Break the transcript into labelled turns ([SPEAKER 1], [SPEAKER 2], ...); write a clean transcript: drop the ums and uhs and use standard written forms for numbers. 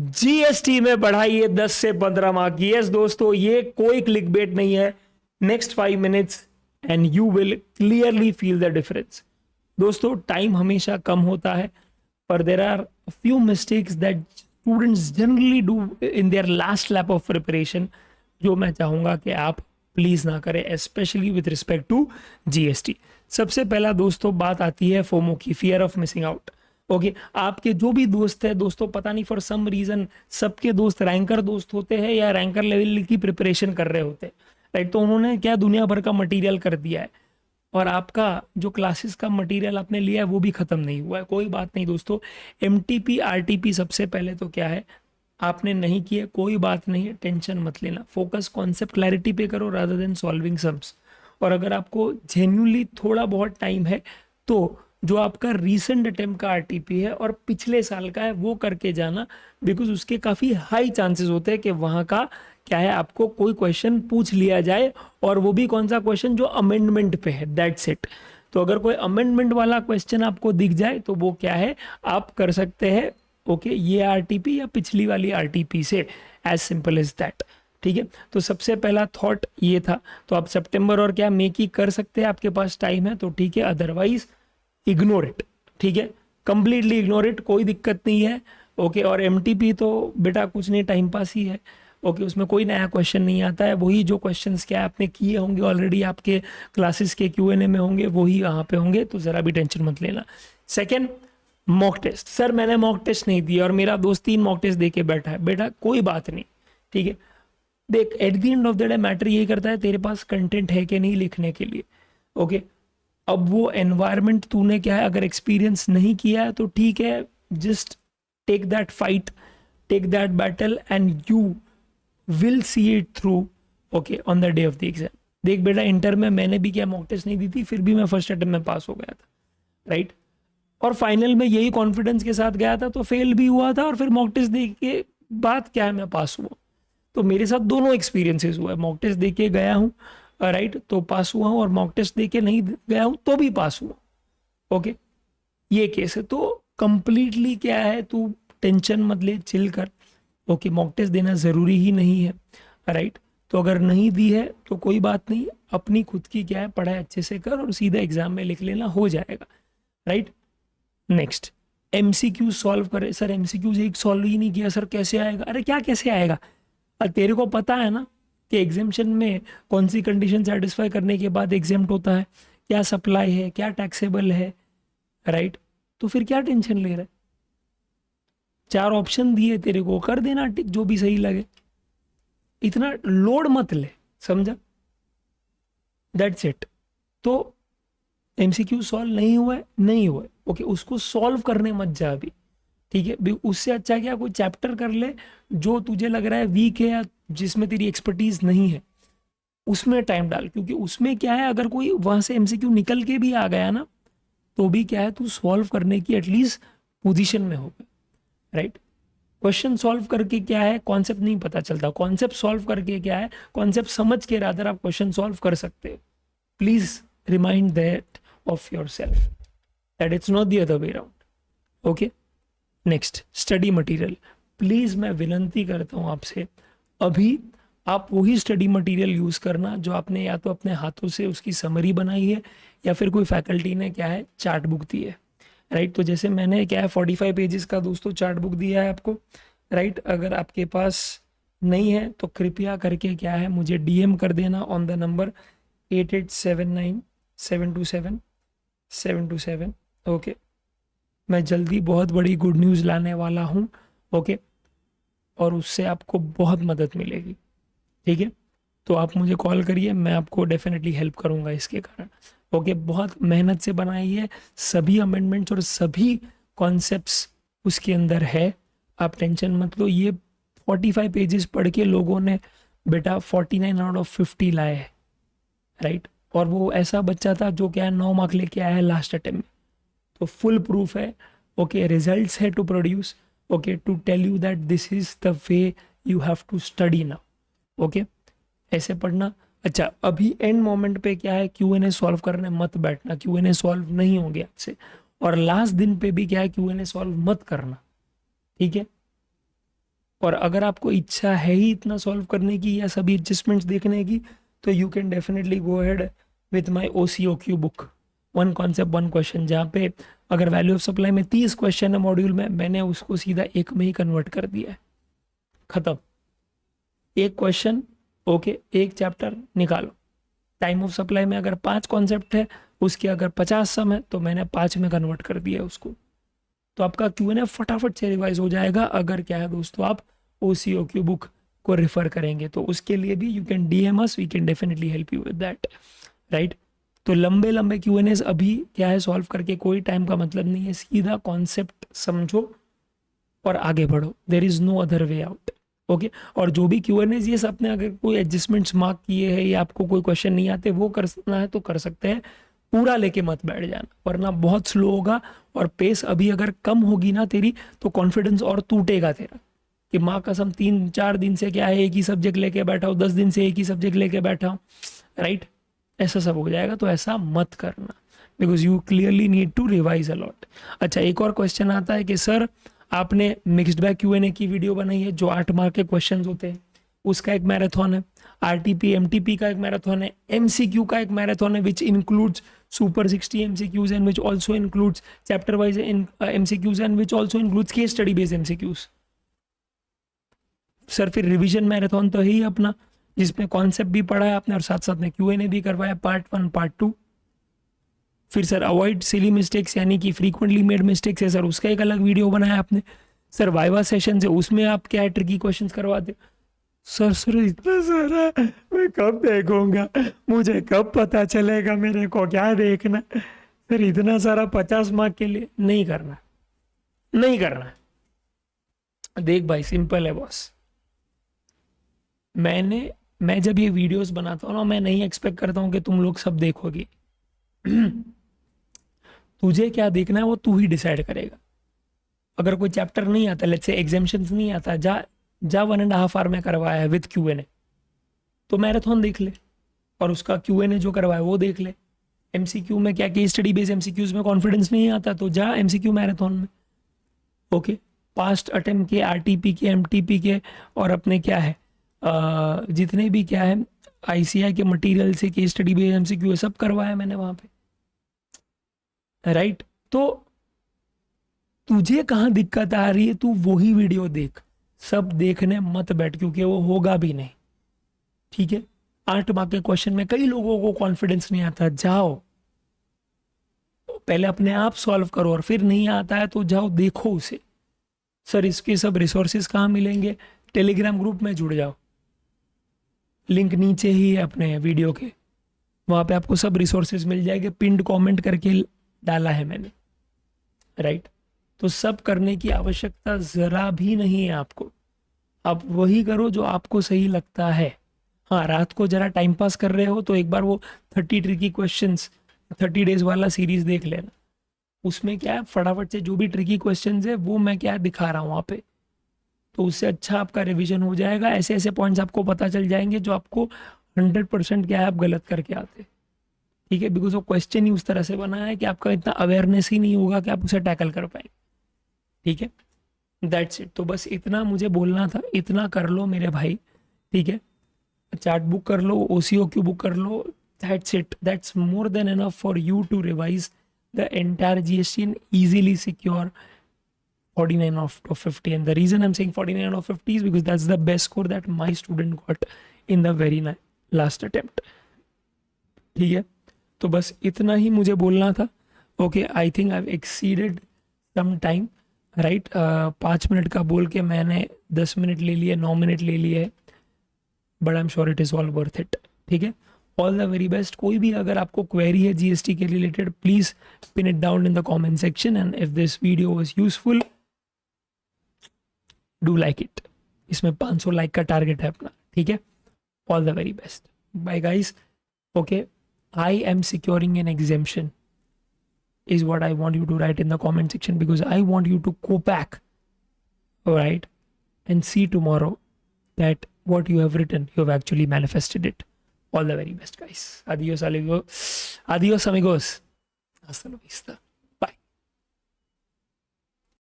[SPEAKER 1] GST में बढ़ाइए 10 से 15 मार्क। यस दोस्तों, ये कोई क्लिकबेट नहीं है। Next 5 minutes and you will clearly feel the difference. दोस्तों, टाइम हमेशा कम होता है, पर there are few mistakes that students generally do in their last lap of preparation, जो मैं चाहूंगा कि आप प्लीज ना करें, specially with respect to GST. सबसे पहला दोस्तों बात आती है फोमो की, fear of missing out. Okay, आपके जो भी दोस्त है दोस्तों, पता नहीं फॉर सम रीजन सबके दोस्त रैंकर दोस्त होते हैं या रैंकर लेवल की प्रिपरेशन कर रहे होते हैं, राइट। तो उन्होंने क्या दुनिया भर का मटेरियल कर दिया है, और आपका जो क्लासेस का मटेरियल आपने लिया है वो भी खत्म नहीं हुआ है। कोई बात नहीं दोस्तों, एमटीपी आरटीपी सबसे पहले तो क्या है, आपने नहीं किया कोई बात नहीं है, टेंशन मत लेना। फोकस कॉन्सेप्ट क्लैरिटी पे करो रादर देन सॉल्विंग सम्स। और अगर आपको जेन्युइनली थोड़ा बहुत टाइम है तो जो आपका रीसेंट अटेम्प्ट का आरटीपी है और पिछले साल का है वो करके जाना, बिकॉज उसके काफ़ी हाई चांसेस होते हैं कि वहाँ का क्या है, आपको कोई क्वेश्चन पूछ लिया जाए, और वो भी कौन सा क्वेश्चन जो अमेंडमेंट पे है, दैट्स इट। तो अगर कोई अमेंडमेंट वाला क्वेश्चन आपको दिख जाए तो वो क्या है, आप कर सकते हैं ओके ये आरटीपी या पिछली वाली आरटीपी से, एज सिंपल एज दैट। ठीक है, तो सबसे पहला थॉट ये था। तो आप सितंबर और क्या मई की कर सकते हैं, आपके पास टाइम है तो ठीक है, अदरवाइज इग्नोर इट। ठीक है, कंप्लीटली इग्नोर इट, कोई दिक्कत नहीं है। ओके, और एमटीपी तो बेटा कुछ नहीं, टाइम पास ही है। ओके, उसमें कोई नया क्वेश्चन नहीं आता है, वही जो क्वेश्चंस क्या आपने किए होंगे ऑलरेडी, आपके क्लासेस के क्यूएनए में होंगे, वही यहाँ पे होंगे, तो ज़रा भी टेंशन मत लेना। Second, mock test. सर मैंने मॉक टेस्ट नहीं दिया और मेरा दोस्त 3 मॉक टेस्ट दे के बैठा है, बेटा कोई बात नहीं। ठीक है, देख at the end of the day matter ये करता है तेरे पास कंटेंट है कि नहीं लिखने के लिए। ओके, अब वो एनवायरनमेंट तूने क्या है, अगर एक्सपीरियंस नहीं किया है तो ठीक है, just take that fight, take that battle and you will see it through okay on the day of the exam. देख बेटा, इंटर में मैंने भी क्या मॉक टेस्ट नहीं दी थी, फिर भी मैं फर्स्ट अटेम्प्ट में पास हो गया था, राइट। और फाइनल में यही कॉन्फिडेंस के साथ गया था तो फेल भी हुआ था, और फिर मॉक टेस्ट दे के बाद क्या है मैं पास हुआ। तो मेरे साथ दोनों एक्सपीरियंसेस हुआ है, मॉक टेस्ट दे के गया हूँ राइट तो पास हुआ हूँ, और मॉक टेस्ट दे के नहीं गया हूँ तो भी पास हुआ। ओके, ये केस है। तो कंप्लीटली क्या है, तू टेंशन मत ले, चिल कर। ओके, मॉक टेस्ट देना ज़रूरी ही नहीं है, राइट। तो अगर नहीं दी है तो कोई बात नहीं, अपनी खुद की क्या है पढ़ाई अच्छे से कर और सीधा एग्जाम में लिख लेना, हो जाएगा, राइट। नेक्स्ट, एमसीक्यू सॉल्व करे। सर एमसीक्यूज एक सॉल्व ही नहीं किया सर, कैसे आएगा? अरे क्या कैसे आएगा, तेरे को पता है ना कि एग्जामेशन में कौन सी कंडीशन सेटिस्फाई करने के बाद एग्जाम्ट होता है, क्या सप्लाई है, क्या टैक्सेबल है, राइट। तो फिर क्या टेंशन ले रहा है, 4 ऑप्शन दिए तेरे को, कर देना टिक जो भी सही लगे, इतना लोड मत ले, समझा, दैट्स इट। तो एमसीक्यू सॉल्व नहीं हुआ है, नहीं हुआ है, ओके, उसको सॉल्व करने मत जा अभी। ठीक है, उससे अच्छा क्या कोई चैप्टर कर ले जो तुझे लग रहा है वीक है या जिसमें तेरी एक्सपर्टीज नहीं है, उसमें टाइम डाल। क्योंकि उसमें क्या है, अगर कोई वहां से एमसीक्यू निकल के भी आ गया ना, तो भी क्या है, तू सॉल्व करने की एटलीस्ट पोजीशन में होगा, राइट। क्वेश्चन सॉल्व करके क्या है, कॉन्सेप्ट नहीं पता चलता, कॉन्सेप्ट सॉल्व करके क्या है, कॉन्सेप्ट समझ के रादर आप क्वेश्चन सॉल्व कर सकते हो। Please remind that of your self, that it's not the other way around. Okay, next, study material. Please मैं विनती करता हूं आपसे, अभी आप वही स्टडी मटेरियल यूज करना जो आपने या तो अपने हाथों से उसकी समरी बनाई है या फिर कोई फैकल्टी ने क्या है चार्ट बुक दी है, राइट। तो जैसे मैंने क्या है 45 पेजेस का दोस्तों चार्ट बुक दिया है आपको, राइट। अगर आपके पास नहीं है तो कृपया करके क्या है मुझे डीएम कर देना ऑन द नंबर 8879727727। ओके, मैं जल्दी बहुत बड़ी गुड न्यूज़ लाने वाला हूँ, ओके, और उससे आपको बहुत मदद मिलेगी। ठीक है, तो आप मुझे कॉल करिए, मैं आपको डेफिनेटली हेल्प करूँगा इसके कारण। ओके, बहुत मेहनत से बनाई है, सभी अमेंडमेंट्स और सभी कॉन्सेप्ट्स उसके अंदर है, आप टेंशन मत लो। ये 45 पेजेस पढ़ के लोगों ने बेटा 49 आउट ऑफ 50 लाए हैं, राइट। और वो ऐसा बच्चा था जो क्या है 9 मार्क लेके आया है लास्ट अटेम्प्ट में, तो फुल प्रूफ है। ओके, रिजल्ट्स है to produce, okay, to tell you that this is the way you have to study now. Okay, ऐसे पढ़ना। अच्छा, अभी एंड मोमेंट पे क्या है, क्यूएनए सॉल्व करने मत बैठना, क्यूएनए सॉल्व नहीं होंगे आपसे, और लास्ट दिन पे भी क्या है क्यूएनए सॉल्व मत करना, ठीक है। और अगर आपको इच्छा है ही इतना सॉल्व करने की या सभी एडजस्टमेंट्स देखने की, तो you can definitely go ahead with my OCOQ book, one concept one question, जहाँ पे अगर वैल्यू ऑफ सप्लाई में 30 क्वेश्चन है मॉड्यूल में, मैंने उसको सीधा एक में ही कन्वर्ट कर दिया है, खत्म। एक क्वेश्चन, ओके, एक चैप्टर निकालो। टाइम ऑफ सप्लाई में अगर 5 कॉन्सेप्ट है, उसके अगर 50 सम है, तो मैंने 5 में कन्वर्ट कर दिया है उसको। तो आपका Q&A फटाफट से रिवाइज हो जाएगा अगर क्या है दोस्तों, आप OCOQ बुक को रेफर करेंगे। तो उसके लिए भी you can DM us, we can definitely help you with that, right. तो लंबे लंबे Q&As अभी क्या है सॉल्व करके कोई टाइम का मतलब नहीं है, सीधा कॉन्सेप्ट समझो और आगे बढ़ो, there is no other way out, okay. और जो भी Q&As ये सब ने अगर कोई एडजस्टमेंट्स मार्क किए हैं या आपको कोई क्वेश्चन नहीं आते वो करना है तो कर सकते हैं, पूरा लेके मत बैठ जाना, वरना बहुत स्लो होगा। और पेस अभी अगर कम होगी ना तेरी, तो कॉन्फिडेंस और टूटेगा तेरा, कि माँ कसम 3-4 दिन से क्या है एक ही सब्जेक्ट लेके बैठा हूँ, 10 दिन से एक ही सब्जेक्ट लेके बैठा हूँ, राइट, ऐसा सब हो जाएगा। तो ऐसा मत करना, because you clearly need to revise a lot. अच्छा, एक और क्वेश्चन आता है कि सर आपने मिक्स्ड बैग Q&A की वीडियो बनाई है, जो 8 मार्क के क्वेश्चन होते हैं, उसका एक मैराथन है, RTP MTP का एक मैराथन है, MCQ का एक मैराथन है, which includes super 60 MCQs and which also includes chapter wise MCQs and which also includes case study based MCQs। Sir फिर रिवीजन मैराथन तो है ही अपना, जिसमें कॉन्सेप्ट भी पढ़ा है आपने और साथ साथ में Q&A भी करवाया, पार्ट 1 पार्ट 2। फिर सर अवॉइड सिली मिस्टेक्स यानी कि फ्रीक्वेंटली मेड मिस्टेक्स है सर, उसका एक अलग वीडियो बनाया आपने। सर वाइवा सेशन से उसमें आप क्या ट्रिकी क्वेश्चंस करवाते। सर इतना सारा मैं कब देखूंगा, मुझे कब पता चलेगा मेरे को क्या देखना। सर इतना सारा 50 मार्क के लिए नहीं करना, नहीं करना। देख भाई सिंपल है बॉस, मैं जब ये वीडियोस बनाता हूँ ना, मैं नहीं एक्सपेक्ट करता हूँ कि तुम लोग सब देखोगे। तुझे क्या देखना है वो तू ही डिसाइड करेगा। अगर कोई चैप्टर नहीं आता, लेट्स से एग्जाम्शंस नहीं आता, जा 1.5 आवर में करवाया है विद Q&A, तो मैराथन देख ले और उसका Q&A जो करवाया वो देख ले। MCQ में क्या केस स्टडी बेस्ड MCQs में कॉन्फिडेंस नहीं आता, तो जा MCQ मैराथन में, ओके। पास्ट अटेम्प्ट के, RTP के, MTP के और अपने क्या है जितने भी क्या है ICI के मटेरियल से केस स्टडी बेस्ड MCQ सब करवाया मैंने वहाँ पे, राइट। तो तुझे कहाँ दिक्कत आ रही है, तू वही वीडियो देख, सब देखने मत बैठ, क्योंकि वो होगा भी नहीं, ठीक है। 8 मार्क के क्वेश्चन में कई लोगों को कॉन्फिडेंस नहीं आता, जाओ पहले अपने आप सॉल्व करो, और फिर नहीं आता है तो जाओ देखो उसे। सर इसके सब रिसोर्सेज कहाँ मिलेंगे, टेलीग्राम ग्रुप में जुड़ जाओ, लिंक नीचे ही है अपने वीडियो के, वहाँ पे आपको सब रिसोर्सेज मिल जाएंगे, पिंड कमेंट करके डाला है मैंने, राइट। तो सब करने की आवश्यकता ज़रा भी नहीं है आपको, आप वही करो जो आपको सही लगता है। हाँ, रात को जरा टाइम पास कर रहे हो तो एक बार वो 30 ट्रिकी क्वेश्चंस 30 डेज वाला सीरीज देख लेना, उसमें क्या है फटाफट से जो भी ट्रिकी क्वेश्चंस है वो मैं क्या दिखा रहा हूँ वहाँ पे, तो उससे अच्छा आपका रिवीजन हो जाएगा। ऐसे ऐसे पॉइंट्स आपको पता चल जाएंगे जो आपको 100% क्या है आप गलत करके आते, ठीक है, बिकॉज वो क्वेश्चन ही उस तरह से बना है कि आपका इतना अवेयरनेस ही नहीं होगा कि आप उसे टैकल कर पाएंगे, ठीक है। That's it. तो बस इतना मुझे बोलना था, इतना कर लो मेरे भाई, ठीक है। चार्ट बुक कर लो, OCOQ बुक कर लो, that's it, that's more than enough for you to revise the entire GST and easily secure 49 out of 50. And the reason I'm saying 49 out of 50 is because that's the best score that my student got in the very last attempt, ठीक है। तो बस इतना ही मुझे बोलना था, okay. I think I have exceeded some time, right. 5 minute का बोल के मैंने 10 मिनट ले लिए, 9 मिनट ले लिए, but I am sure it is all worth it, ठीक है। All the very best. कोई भी अगर आपको क्वेरी है GST के related, please pin it down in the comment section, and if this video was useful do like it. इसमें 500 like का टारगेट है अपना, ठीक है। All the very best, bye guys, okay. I am securing an exemption is what I want you to write in the comment section, because I want you to go back, all right, and see tomorrow that what you have written, you have actually manifested it. All the very best, guys. Adios amigos. Hasta la vista.